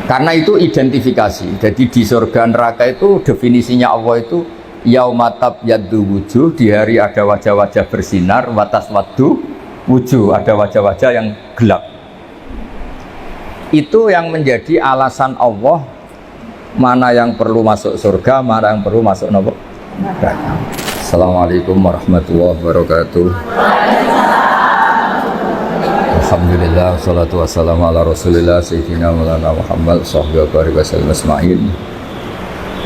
Karena itu identifikasi. Jadi di surga neraka itu definisinya Allah itu yaumatab yaddu wujuh, di hari ada wajah-wajah bersinar, watas waddu wujuh, ada wajah-wajah yang gelap. Itu yang menjadi alasan Allah mana yang perlu masuk surga, mana yang perlu masuk neraka. Assalamualaikum warahmatullahi wabarakatuh. Alhamdulillah, salatu wassalamu ala rasulillah sayyidina maulana Muhammad sahbihi wa sallam asma'in.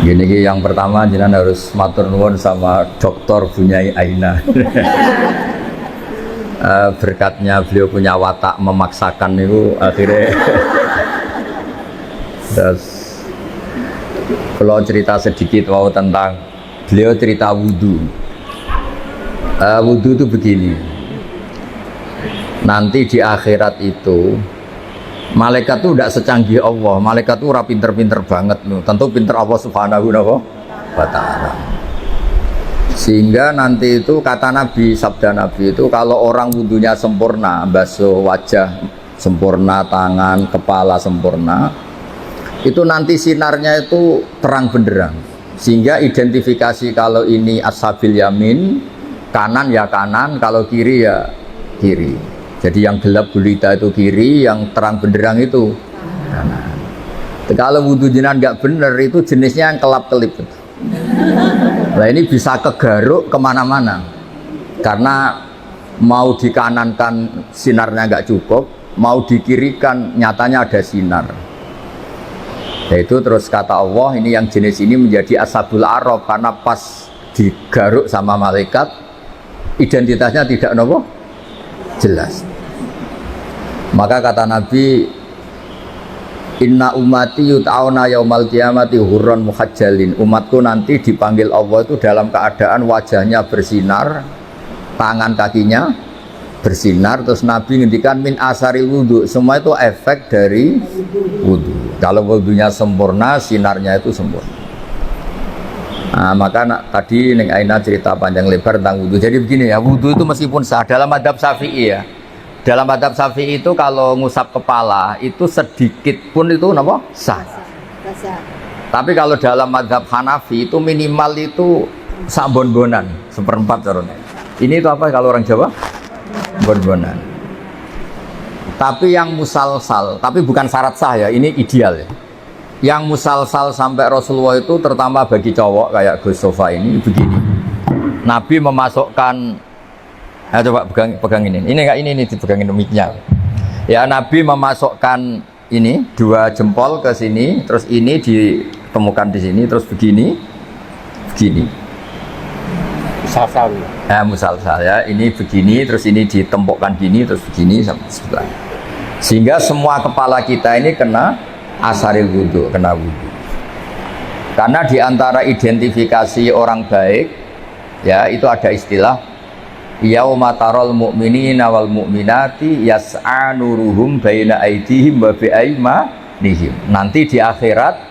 Gini yang pertama jenengan harus matur nuwun sama Dr. Bunyai Aina. Berkatnya beliau punya watak memaksakan itu akhirnya. Terus kalau cerita sedikit tentang beliau cerita wudhu. Wudhu itu begini. Nanti di akhirat itu malaikat tuh tidak secanggih Allah. Malaikat tuh pinter-pinter banget loh. Tentu pinter Allah Subhanahu wa ta'ala. Sehingga nanti itu kata Nabi, sabda Nabi itu kalau orang wudhunya sempurna, basuh wajah sempurna, tangan, kepala sempurna, itu nanti sinarnya itu terang benderang. Sehingga identifikasi kalau ini ashabil yamin, kanan ya kanan, kalau kiri ya kiri. Jadi yang gelap gulita itu kiri, yang terang benderang itu kanan. Kalau wudhu jenengan nggak bener itu jenisnya yang kelap-kelip. Nah ini bisa kegaruk kemana-mana. Karena mau dikanankan sinarnya nggak cukup, mau dikirikan nyatanya ada sinar. Yaitu terus kata Allah ini yang jenis ini menjadi ashabul a'raf karena pas digaruk sama malaikat identitasnya tidak jelas. Maka kata Nabi, inna ummati yut'auna yaumal qiyamati hurran muhajjalin. Umatku nanti dipanggil Allah itu dalam keadaan wajahnya bersinar, tangan kakinya bersinar. Terus Nabi ngendikan min asaril wudhu, semua itu efek dari wudhu. Kalau wudhunya sempurna, sinarnya itu sempurna. Nah, maka tadi Neng Aina cerita panjang lebar tentang wudhu. Jadi begini ya, wudhu itu meskipun sah dalam madhab Syafi'i ya. Dalam madhab Syafi'i itu kalau ngusap kepala itu sedikit pun itu sah. Tapi kalau dalam madhab Hanafi itu minimal itu sak bon-bonan, seperempat caranya. Ini itu apa kalau orang Jawa? Bon-bonan. Tapi yang musalsal, tapi bukan syarat sah ya, ini ideal ya. Yang musalsal sampai Rasulullah itu terutama bagi cowok kayak Gus Sofa ini begini. Nabi memasukkan, coba pegang ini. Ini enggak ini dipegangin mic-nya. Ya Nabi memasukkan ini dua jempol ke sini, terus ini ditemukan di sini, terus begini. Musalsal. Musalsal ya. Ini begini, terus ini ditempokkan gini, terus begini sampai sebelah. Sehingga semua kepala kita ini kena asaril wudhu, kena wudhu. Karena diantara identifikasi orang baik, ya itu ada istilah yauma taral mu'minina wal mu'minati yas'a nuruhum baina aydihim wa bi'aymanihim. Nanti di akhirat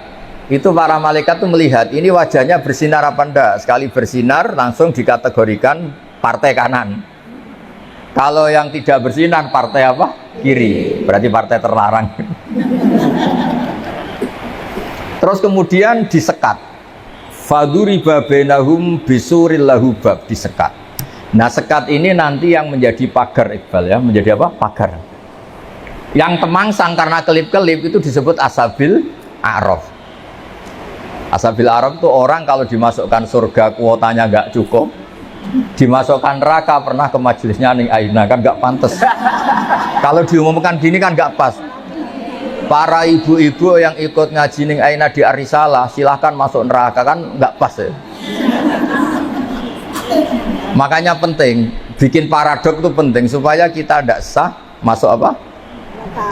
itu para malaikat tuh melihat ini wajahnya bersinar apa enggak. Sekali bersinar langsung dikategorikan partai kanan. Kalau yang tidak bersinar partai apa? Kiri. Berarti partai terlarang. Terus kemudian disekat. Faduriba bainahum bisuril lahu bab, disekat. Nah sekat ini nanti yang menjadi pagar Iqbal ya, menjadi apa? Pagar. Yang temangsang karena kelip-kelip itu disebut ashabil a'raf. Ashabil a'raf itu orang kalau dimasukkan surga kuotanya nggak cukup, dimasukkan neraka pernah ke majelisnya Ning Aina kan nggak pantas. Kalau diumumkan gini kan nggak pas. Para ibu-ibu yang ikut ngaji Ning Aina di Arisalah silahkan masuk neraka kan nggak pas ya. Makanya penting bikin paradok itu penting supaya kita tidak sah masuk apa?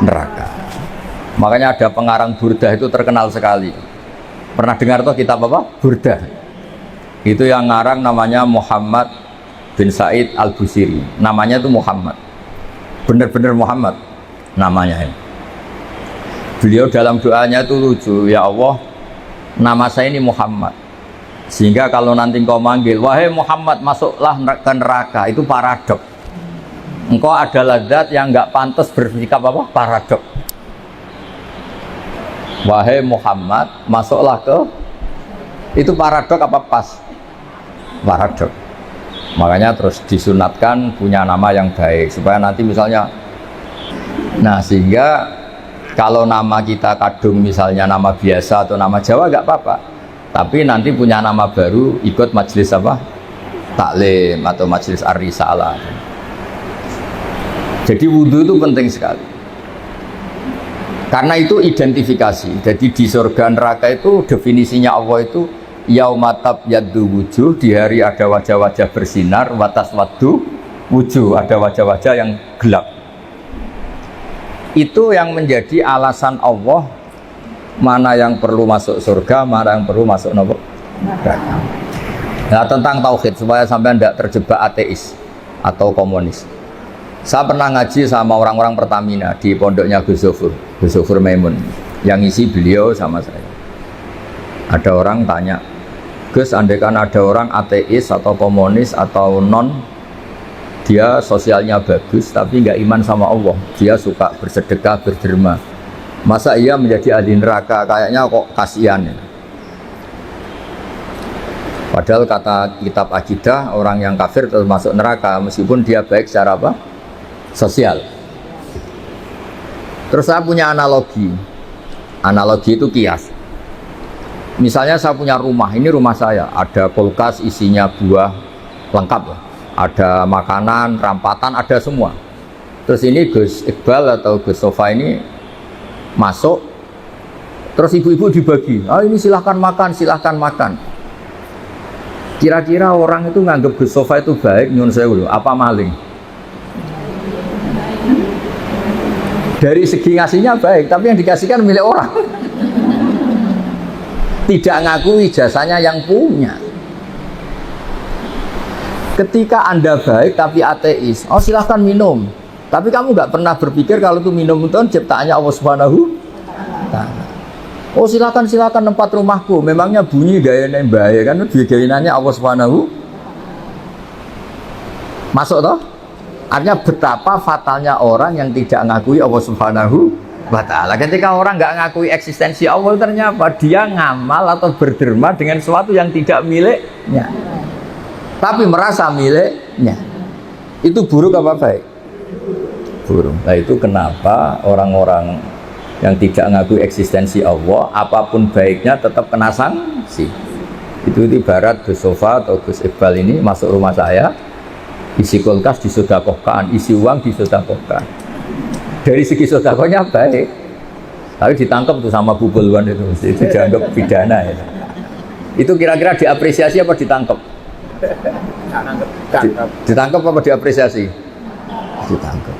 Neraka. Makanya ada pengarang Burdah itu terkenal sekali. Pernah dengar tuh kitab apa? Burdah. Itu yang ngarang namanya Muhammad bin Said Al-Busiri. Namanya itu Muhammad. Bener-bener Muhammad namanya. Beliau dalam doanya itu lucu, ya Allah, nama saya ini Muhammad. Sehingga kalau nanti engkau manggil, wahai Muhammad masuklah ke neraka, itu paradok. Engkau ada ladzat yang nggak pantas bersikap apa? Paradok. wahai Muhammad, masuklah ke. Itu paradok apa pas? Paradok. Makanya terus disunatkan punya nama yang baik supaya nanti misalnya, nah sehingga kalau nama kita kadung misalnya nama biasa atau nama Jawa gak apa-apa, tapi nanti punya nama baru ikut majelis apa? Taklim atau majelis ar-risalah. Jadi wudhu itu penting sekali. Karena itu identifikasi. Jadi di surga neraka itu definisinya Allah itu yaumatab yaddu wujuh, di hari ada wajah-wajah bersinar, watas waddu wujuh, ada wajah-wajah yang gelap. Itu yang menjadi alasan Allah mana yang perlu masuk surga, mana yang perlu masuk neraka. Nah, tentang tauhid supaya sampai tidak terjebak ateis atau komunis. Saya pernah ngaji sama orang-orang Pertamina di pondoknya Gus Zofur Maimun, yang isi beliau sama saya. Ada orang tanya, Gus, andaikan ada orang ateis atau komunis atau non, dia sosialnya bagus tapi nggak iman sama Allah, dia suka bersedekah, berderma, masa ia menjadi ahli neraka? Kayaknya kok kasihan ya. Padahal kata kitab akidah, orang yang kafir tetap masuk neraka meskipun dia baik secara apa? Sosial. Terus saya punya analogi. Analogi itu kias. Misalnya saya punya rumah, ini rumah saya, ada kulkas isinya buah lengkap, ada makanan, rampatan, ada semua. Terus ini Gus Iqbal atau Gus Sofa ini masuk, terus ibu-ibu dibagi, ini silahkan makan, silahkan makan. Kira-kira orang itu nganggap Gus Sofa itu baik, nyun sewu, apa maling? Dari segi ngasihnya baik, tapi yang dikasihkan milik orang. Tidak ngakui jasanya yang punya. Ketika Anda baik tapi ateis, oh silahkan minum, tapi kamu nggak pernah berpikir kalau itu minum itu ciptaannya Allah Subhanahu wa Ta'ala. Oh silahkan tempat rumahku, memangnya bunyi gayanya bahaya kan, gayanya Allah Subhanahu. Masuk toh? Artinya betapa fatalnya orang yang tidak ngakui Allah Subhanahu wa Ta'ala. Ketika orang nggak ngakui eksistensi Allah, ternyata dia ngamal atau berderma dengan sesuatu yang tidak miliknya, tapi merasa miliknya. Itu buruk apa baik? Buruk. Nah itu kenapa orang-orang yang tidak ngakui eksistensi Allah, apapun baiknya tetap kena sanksi. Itu ibarat Gus Sofa atau Gus Iqbal ini masuk rumah saya, isi kulkas disedekahkan, isi uang disedekahkan. Dari segi sedekahnya baik, tapi ditangkap tuh sama Bu Bulwan itu dianggap pidana ya. Itu kira-kira diapresiasi apa ditangkap? Ditangkap apa diapresiasi? Ditangkap.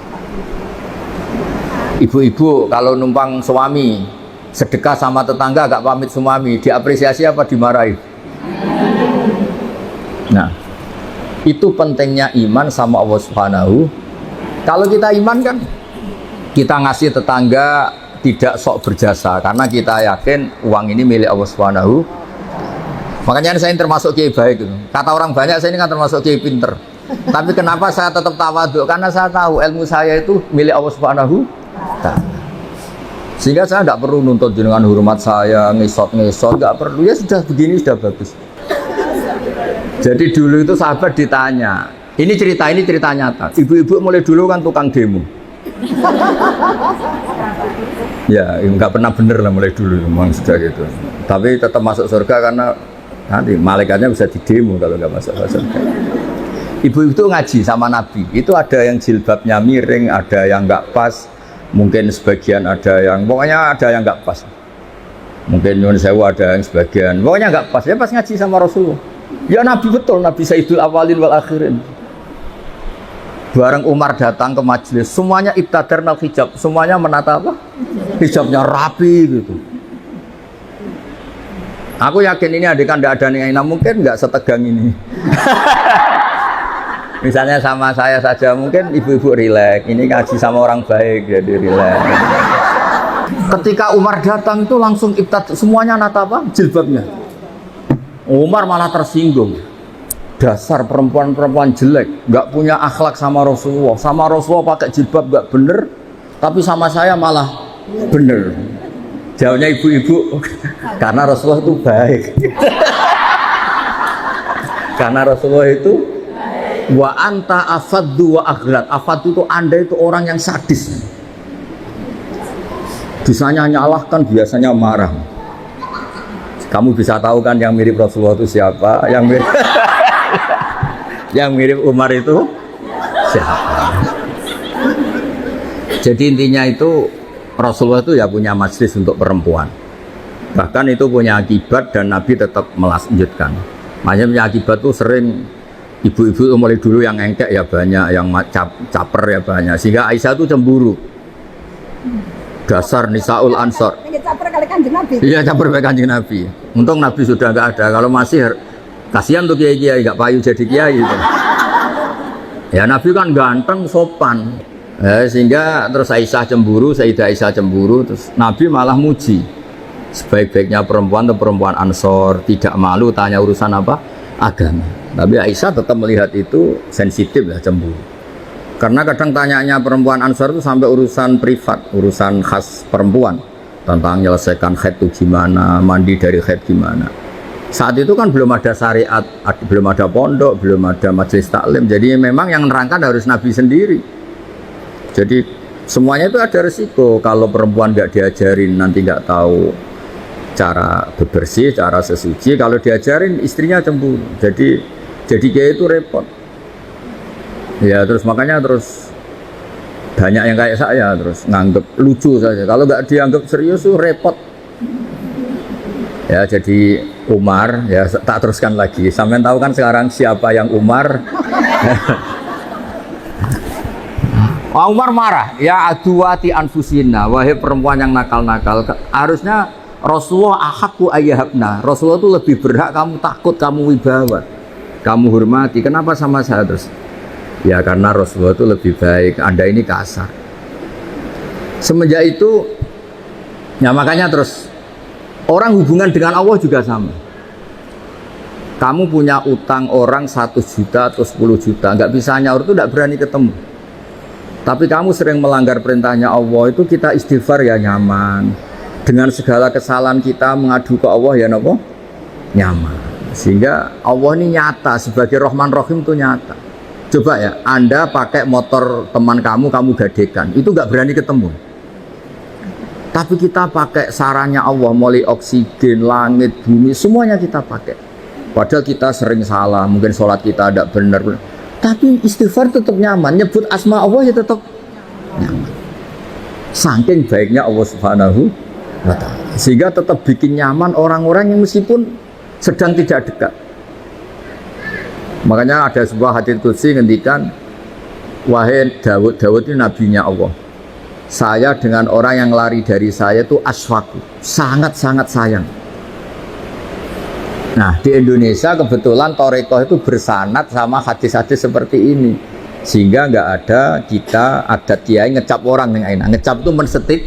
Ibu-ibu kalau numpang suami sedekah sama tetangga gak pamit suami, diapresiasi apa dimarahi? Nah, itu pentingnya iman sama Allah Subhanahu. Kalau kita iman kan kita ngasih tetangga tidak sok berjasa karena kita yakin uang ini milik Allah Subhanahu. Makanya saya termasuk kiai baik gitu. Kata orang banyak saya ini kan termasuk kiai pinter. Tapi kenapa saya tetap tawadhu? Karena saya tahu ilmu saya itu milik Allah Subhanahu. Sehingga saya tidak perlu nuntut dengan hormat saya, ngesot, nggak perlu. Ya sudah begini sudah bagus. Jadi dulu itu sahabat ditanya, ini cerita nyata. Ibu-ibu mulai dulu kan tukang demo. Ya nggak pernah bener lah mulai dulu, memang sudah gitu. Tapi tetap masuk surga karena nanti malaikatnya bisa didemo kalau nggak masuk surga. Ibu itu ngaji sama Nabi. Itu ada yang jilbabnya miring, ada yang nggak pas. Mungkin sebagian ada yang, pokoknya ada yang nggak pas. Mungkin nyuwun sewu ada yang sebagian, pokoknya nggak pas. Ya pas ngaji sama Rasulullah. Ya Nabi betul, Nabi Sayyidul Awalin wal Akhirin. Bareng Umar datang ke majelis, semuanya ibtadarnal hijab, semuanya menata apa? Hijabnya rapi gitu. Aku yakin ini adekan tidak ada nih, mungkin nggak setegang ini. Misalnya sama saya saja, mungkin ibu-ibu rileks. Ini ngaji sama orang baik, jadi rileks. Ketika Umar datang itu langsung ibtad, semuanya nata apa? Jilbabnya. Umar malah tersinggung. Dasar perempuan-perempuan jelek, nggak punya akhlak sama Rasulullah. Sama Rasulullah pakai jilbab nggak bener, tapi sama saya malah bener. Jawabnya ibu-ibu, karena Rasulullah itu baik. Karena Rasulullah itu wa anta afaddu wa aghlad. Afaddu itu Anda itu orang yang sadis. Bisanya nyalahkan, biasanya marah. Kamu bisa tahu kan yang mirip Rasulullah itu siapa? Yang mirip yang mirip Umar itu siapa? Jadi intinya itu Rasulullah itu ya punya majlis untuk perempuan. Bahkan itu punya akibat dan Nabi tetap melanjutkan. Makanya punya akibat tuh sering ibu-ibu mulai dulu yang engkek ya banyak, yang caper ya banyak. Sehingga Aisyah tuh cemburu. Dasar Nisaul Ansor. Caper kali Kanjeng Nabi. Iya, caper kali Kanjeng Nabi. Untung Nabi sudah nggak ada. Kalau masih kasihan tuh kiai-kiai nggak payu jadi kiai gitu. Ya Nabi kan ganteng, sopan. Sehingga terus Aisyah cemburu, Sayyidah Aisyah cemburu, terus Nabi malah muji sebaik-baiknya perempuan atau perempuan Ansor, tidak malu tanya urusan apa? Agama. Tapi Aisyah tetap melihat itu sensitif ya, cemburu. Karena kadang tanyanya perempuan Ansor itu sampai urusan privat, urusan khas perempuan, tentang menyelesaikan haid itu gimana, mandi dari haid gimana. Saat itu kan belum ada syariat, belum ada pondok, belum ada majelis taklim, jadi memang yang nerangkan harus Nabi sendiri. Jadi semuanya itu ada resiko. Kalau perempuan nggak diajarin nanti nggak tahu cara bebersih, cara sesuci. Kalau diajarin istrinya cemburu. Jadi kayak itu repot. Ya terus makanya terus banyak yang kayak saya terus nganggep lucu saja. Kalau nggak dianggap serius tuh repot. Ya jadi Umar ya tak teruskan lagi. Sampai tahu kan sekarang siapa yang Umar? Umar marah, ya aduwati anfusina, wahai perempuan yang nakal-nakal. Harusnya Rasulullah ahakku ayyahabna. Rasulullah itu lebih berhak kamu takut, kamu wibawa, kamu hormati. Kenapa sama saya terus? Ya karena Rasulullah itu lebih baik, Anda ini kasar. Semenjak itu, ya makanya terus orang hubungan dengan Allah juga sama. Kamu punya utang orang 1 juta atau 10 juta, nggak bisa nyaur itu nggak berani ketemu. Tapi kamu sering melanggar perintahnya Allah, itu kita istighfar ya nyaman. Dengan segala kesalahan kita mengadu ke Allah ya nopo nyaman. Sehingga Allah ini nyata, sebagai Rahman Rahim itu nyata. Coba ya, Anda pakai motor teman kamu gadekan, itu nggak berani ketemu. Tapi kita pakai sarannya Allah, mulai oksigen, langit, bumi, semuanya kita pakai. Padahal kita sering salah, mungkin sholat kita tidak benar. Tapi istighfar tetap nyaman, nyebut asma Allah ya tetap nyaman. Saking baiknya Allah Subhanahu wa Ta'ala, sehingga tetap bikin nyaman orang-orang yang meskipun sedang tidak dekat. Makanya ada sebuah hadits qudsi ngendikan, wahai Daud ini nabinya Allah. Saya dengan orang yang lari dari saya itu aswaku, sangat-sangat sayang. Nah di Indonesia kebetulan Torekoh itu bersanad sama hadis-hadis seperti ini, sehingga nggak ada kita adat kiai ngecap orang yang enak. Ngecap itu mensetip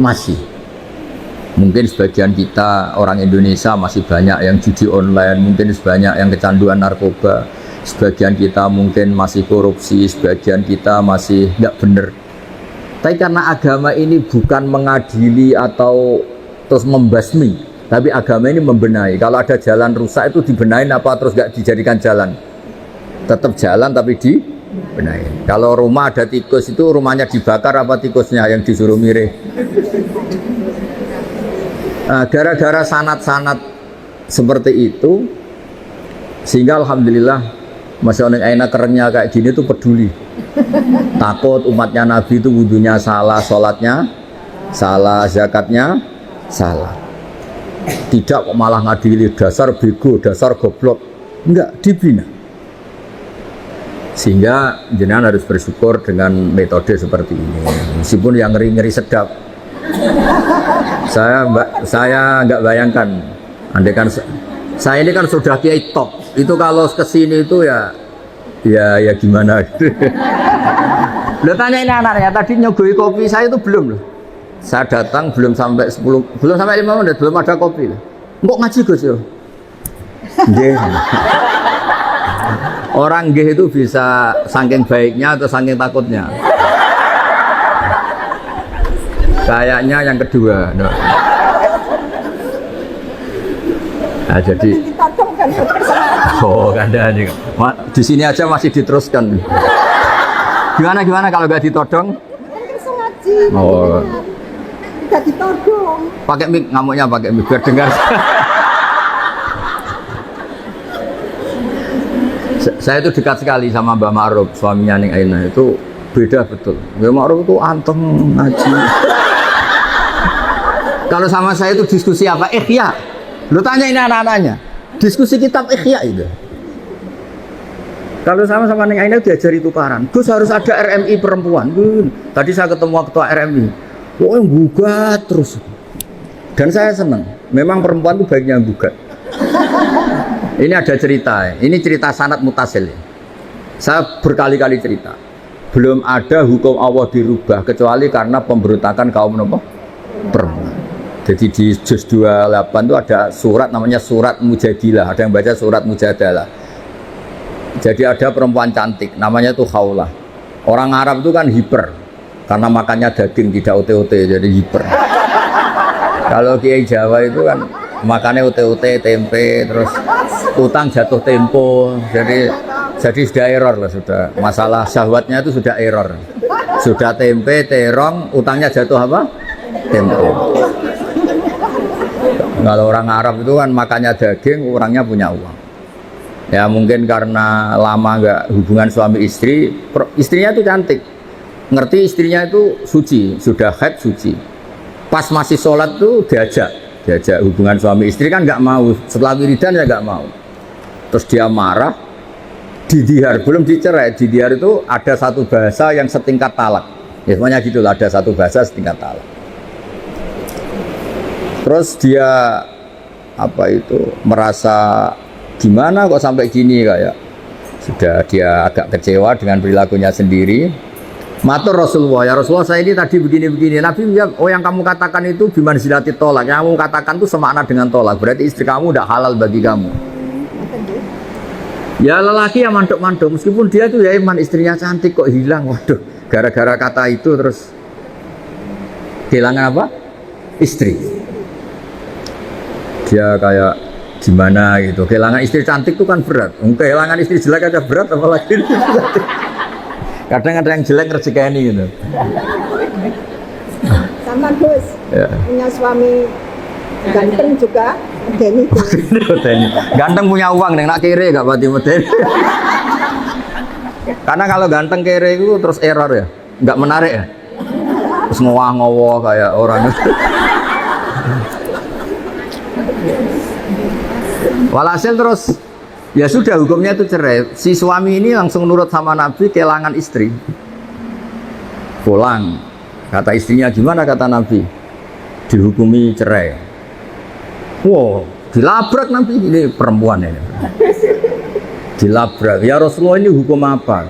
masih. Mungkin sebagian kita orang Indonesia masih banyak yang judi online, mungkin sebanyak yang kecanduan narkoba, sebagian kita mungkin masih korupsi, sebagian kita masih nggak bener. Tapi karena agama ini bukan mengadili atau terus membasmi, tapi agama ini membenahi. Kalau ada jalan rusak itu dibenahin apa terus nggak dijadikan jalan? Tetap jalan tapi dibenahi. Kalau rumah ada tikus itu rumahnya dibakar apa tikusnya yang disuruh mirih? Nah, gara-gara sanat-sanat seperti itu, sehingga alhamdulillah masih orang enak kerennya kayak gini tuh peduli. Takut umatnya Nabi itu wudunya salah, sholatnya salah, zakatnya salah. Tidak kok malah ngadili dasar bego, dasar goblok. Enggak, dibina. Sehingga jenengan harus bersyukur dengan metode seperti ini. Meskipun yang ngeri-ngeri sedap. Saya nggak bayangkan. Andai kan saya ini kan sudah kiai top. Itu kalau kesini itu ya gimana? Lo tanya ini anaknya tadi nyogoi kopi saya itu belum loh. Saya datang belum sampai 5 menit belum ada kopi. Kok ngaji Gus yo? Nggih. Orang nggih itu bisa saking baiknya atau saking takutnya. Kayaknya yang kedua. No. Nah, jadi ditodong kan kandaan nih. Di sini aja masih diteruskan. Gimana kalau nggak ditodong? ngaji. Oh. Tidak ditodong. Pakai mic, ngamuknya pakai mic biar dengar. Saya itu dekat sekali sama Mbak Ma'ruf, suaminya Ning Aina itu beda betul. Mbak Ma'ruf itu anteng ngaji. Kalau sama saya itu diskusi apa? Ikhya. Lu tanya ini anak-anaknya. Diskusi kitab Ikhya itu. Kalau sama Ning Aina diajari tukaran. Gus harus ada RMI perempuan. Tadi saya ketemu ketua RMI. Oh yang gugat terus. Dan saya senang. Memang perempuan itu baiknya gugat. Ini ada cerita, ini cerita sanad mutasil. Saya berkali-kali cerita. Belum ada hukum Allah dirubah kecuali karena pemberontakan kaum perempuan. Jadi di juz 28 itu ada surat namanya surat Mujadilah. Ada yang baca surat Mujadalah. Jadi ada perempuan cantik, namanya itu Khawlah. Orang Arab itu kan hiper karena makannya daging tidak ote-ote, jadi hiper. Kalau Kiai Jawa itu kan makannya ote-ote, tempe, terus utang jatuh tempo, jadi sudah error lah, sudah masalah syahwatnya itu sudah error, sudah tempe, terong, utangnya jatuh apa? Tempo. Kalau orang Arab itu kan makannya daging, orangnya punya uang. Ya mungkin karena lama nggak hubungan suami istri, istrinya itu cantik, ngerti istrinya itu suci, sudah haid suci. Pas masih sholat tuh diajak hubungan suami istri kan nggak mau, setelah wiridan ya nggak mau. Terus dia marah, didihar, belum dicerai. Didihar itu ada satu bahasa yang setingkat talak. Ya semuanya gitu lah, ada satu bahasa setingkat talak. Terus dia merasa gimana kok sampai gini, kayak sudah dia agak kecewa dengan perilakunya sendiri. Matur Rasulullah, ya Rasulullah saya ini tadi begini-begini. Nabi bilang, oh yang kamu katakan itu biman zilati tolak. Yang kamu katakan itu semakna dengan tolak. Berarti istri kamu udah halal bagi kamu. Ya lelaki yang manduk-manduk, meskipun dia tuh ya iman, istrinya cantik kok hilang. Waduh, gara-gara kata itu terus kehilangan apa? Istri. Dia kayak gimana gitu. Kehilangan istri cantik itu kan berat. Kehilangan istri jelek aja berat, apalagi kadang ada yang jelek rezeki gitu. Sama Gus, ya. Punya suami ganteng juga, medeni. Ganteng punya uang, nak kere gak berarti medeni. Karena kalau ganteng kere itu terus error ya, nggak menarik ya. Terus ngowah-ngowah kayak orang. Walhasil terus ya sudah hukumnya itu cerai. Si suami ini langsung nurut sama Nabi, kehilangan istri. Pulang. Kata istrinya gimana kata Nabi? Dihukumi cerai. Wow, dilabrak Nabi, ini perempuan ini. Dilabrak. Ya Rasulullah ini hukum apa?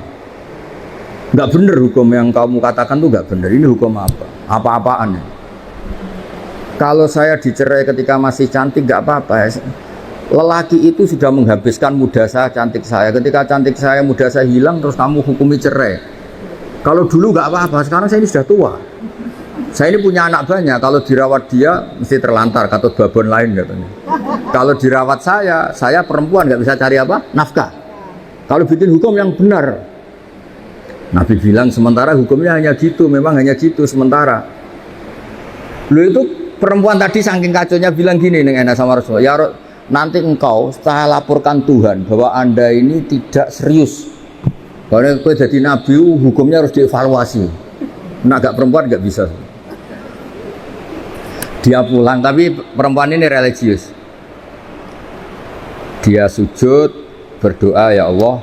Enggak benar hukum yang kamu katakan tuh enggak benar. Ini hukum apa? Apa-apaan ya? Kalau saya dicerai ketika masih cantik enggak apa-apa. Lelaki itu sudah menghabiskan muda saya, cantik saya. Ketika cantik saya, muda saya hilang, terus kamu hukumi cerai. Kalau dulu nggak apa-apa, sekarang saya ini sudah tua. Saya ini punya anak banyak. Kalau dirawat dia, mesti terlantar, katut babon lain katanya. Kalau dirawat saya perempuan nggak bisa cari apa? Nafkah. Kalau bikin hukum yang benar, Nabi bilang sementara hukumnya hanya gitu, memang hanya gitu sementara. Lu itu perempuan tadi saking kacaunya bilang gini dengan sama Rasulullah, ya nanti engkau saya laporkan Tuhan bahwa anda ini tidak serius. Karena kau jadi nabi hukumnya harus dievaluasi. Nah gak perempuan gak bisa. Dia pulang tapi perempuan ini religius. Dia sujud berdoa, ya Allah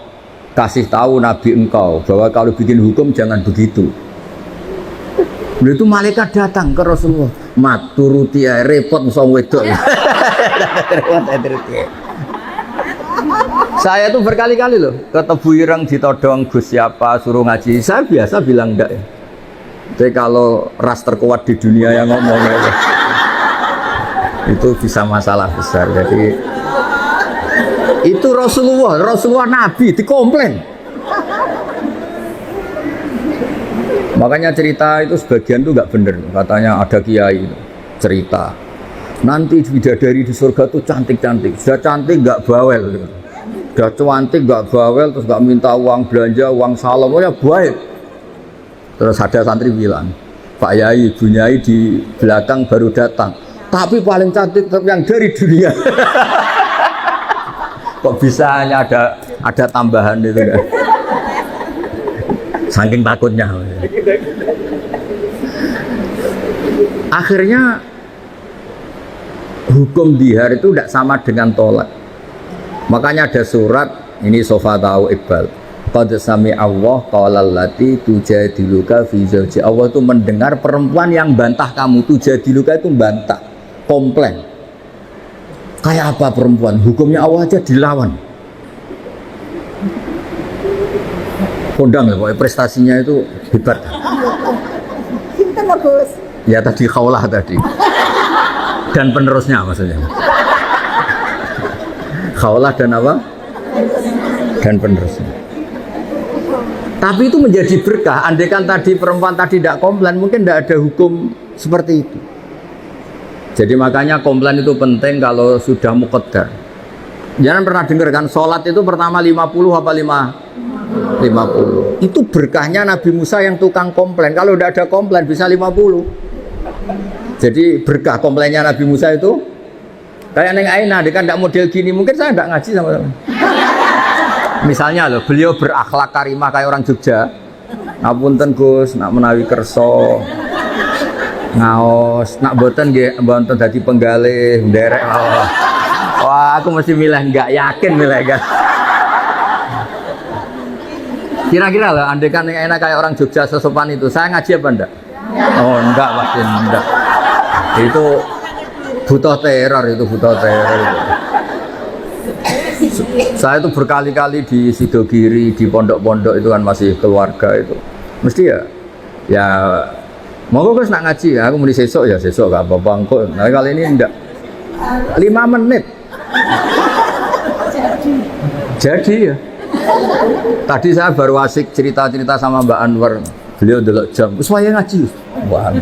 kasih tahu nabi engkau bahwa kalau bikin hukum jangan begitu. Lalu itu malaikat datang ke Rasulullah. Mat turuti ya repot musuh wedok. Saya tuh berkali-kali loh ke Tebu Ireng ditodong Gus siapa suruh ngaji. Saya biasa bilang enggak ya. Jadi kalau ras terkuat di dunia yang ngomongnya itu bisa masalah besar. Jadi itu Rasulullah Nabi dikomplain. Makanya cerita itu sebagian tuh nggak bener. Katanya ada kiai cerita Nanti bidadari di surga tuh cantik-cantik. Sudah cantik nggak bawel. Sudah cantik nggak bawel, terus nggak minta uang belanja, uang salam, oh ya baik. Terus ada santri bilang, Pak Yai, Ibu Nyai di belakang baru datang. Tapi paling cantik yang dari dunia. Kok bisa hanya ada tambahan itu kan? Saking takutnya. Akhirnya hukum dihar itu tidak sama dengan tolak. Makanya ada surat ini Sofa tahu Iqbal. Qad sami Allah qaulal lati tujadiluka fi zawji. Allah itu mendengar perempuan yang bantah kamu. Tujadiluka itu bantah, komplain. Kayak apa perempuan? Hukumnya Allah aja dilawan. Kondang ya, pokoknya prestasinya itu hebat. Cinta bagus. Ya tadi Khawlah tadi. Dan penerusnya maksudnya. Khawlah dan apa? Dan penerusnya. Tapi itu menjadi berkah. Andaikan tadi perempuan tadi tidak komplain, mungkin tidak ada hukum seperti itu. Jadi makanya komplain itu penting kalau sudah muqaddar. Jangan pernah dengar kan sholat itu pertama 50 apa 50. Itu berkahnya Nabi Musa yang tukang komplain. Kalau tidak ada komplain bisa 50. Jadi berkah komplainnya Nabi Musa itu kayak Neng Aina, dia kan tidak model gini, mungkin saya tidak ngaji sama teman. Misalnya loh, beliau berakhlak karimah kayak orang Jogja. Ngapunten Gus, nak menawi kerso, ngaos, nak boten nggih, mboten dadi penggalih, nderek. Wah, aku mesti milih, nggak yakin milih kan. Kira-kira loh, andai kan Neng Aina kayak orang Jogja sesopan itu, saya ngaji apa enggak? Oh enggak, pasti enggak. Itu butuh teror, itu butuh teror itu. Saya itu berkali-kali di Sidogiri, di pondok-pondok itu kan masih keluarga itu. Mesti ya monggo Gus nak ngaji, aku mau sesok ya sesok gak apa-apa engko. Nah kali ini enggak. 5 menit. Jadi ya. Tadi saya baru asik cerita-cerita sama Mbak Anwar. Beliau delok jam, supaya ngaji. Wah.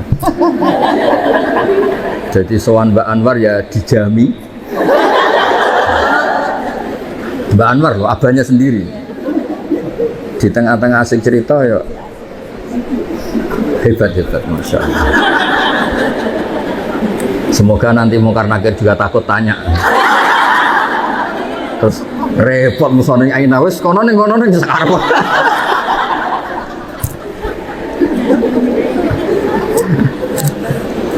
Jadi sowan Mbak Anwar ya dijami. Mbak Anwar loh, abahnya sendiri. Di tengah-tengah asik cerita ya hebat-hebat, Masya Allah. Semoga nanti Mungkar Nakir juga takut tanya. Terus repot musoning Aina wis kono ning sekarang.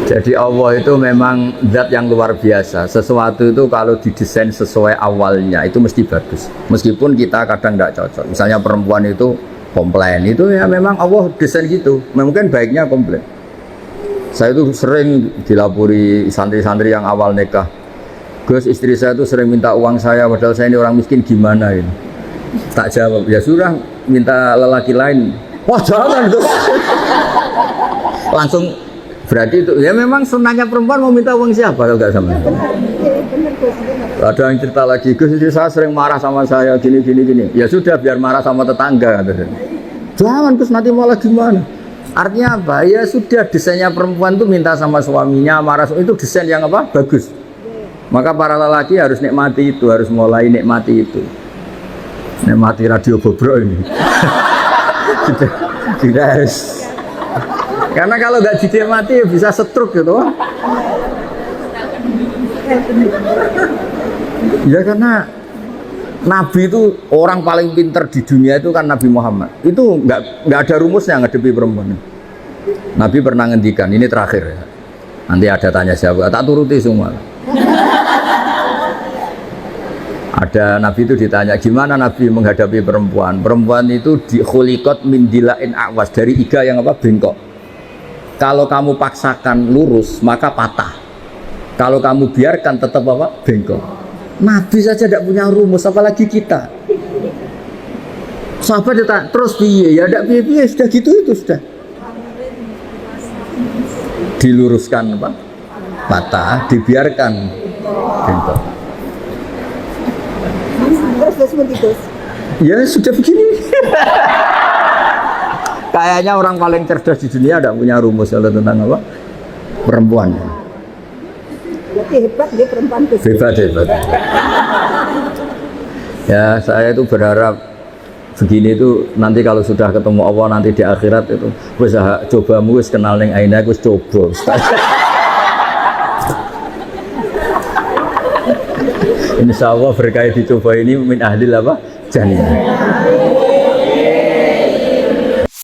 Jadi Allah itu memang zat yang luar biasa. Sesuatu itu kalau didesain sesuai awalnya itu mesti bagus. Meskipun kita kadang tidak cocok. Misalnya perempuan itu komplain, itu ya memang Allah desain gitu. Mungkin baiknya komplain. Saya itu sering dilapori santri-santri yang awal nikah. Gus, istri saya itu sering minta uang saya, padahal saya ini orang miskin, gimana ini? Tak jawab, ya sudah minta lelaki lain. Wah jangan Gus. Langsung berarti itu ya memang senangnya perempuan mau minta uang siapa kalau nggak sama. Ada yang cerita lagi, Gus istri saya sering marah sama saya gini. Ya sudah biar marah sama tetangga. Jangan Gus nanti malah gimana? Artinya apa? Ya sudah desainnya perempuan tuh minta sama suaminya marah itu desain yang apa? Bagus. Maka para lelaki harus nikmati itu, harus mulai nikmati itu. Nikmati radio bobrok ini. Tidak harus. Karena kalau nggak dinikmati ya bisa stroke gitu. Ya karena Nabi itu orang paling pintar di dunia itu kan Nabi Muhammad. Itu nggak ada rumusnya ngadepi perempuan. Nabi pernah ngendikan, ini terakhir ya. Nanti ada tanya siapa, tak turuti semua. Ada Nabi itu ditanya gimana Nabi menghadapi perempuan. Perempuan itu dikhulikot min dilain awas, dari iga yang apa bengkok. Kalau kamu paksakan lurus maka patah. Kalau kamu biarkan tetap apa bengkok. Nabi saja tidak punya rumus, apalagi kita. Sahabat ditanya terus piye ya, tidak piye sudah gitu itu sudah. Diluruskan apa patah, dibiarkan bengkok. Ya sudah begini. Kayaknya orang paling cerdas di dunia tidak punya rumus kalau tentang apa perempuan. Jadi hebat dia perempuan itu. Hebat, hebat. Ya, saya itu berharap begini itu nanti kalau sudah ketemu Allah nanti di akhirat itu wis cobamu wis kenal ning aina wis coba. Insya Allah berkait dicoba ini min ahlil apa? Jannah.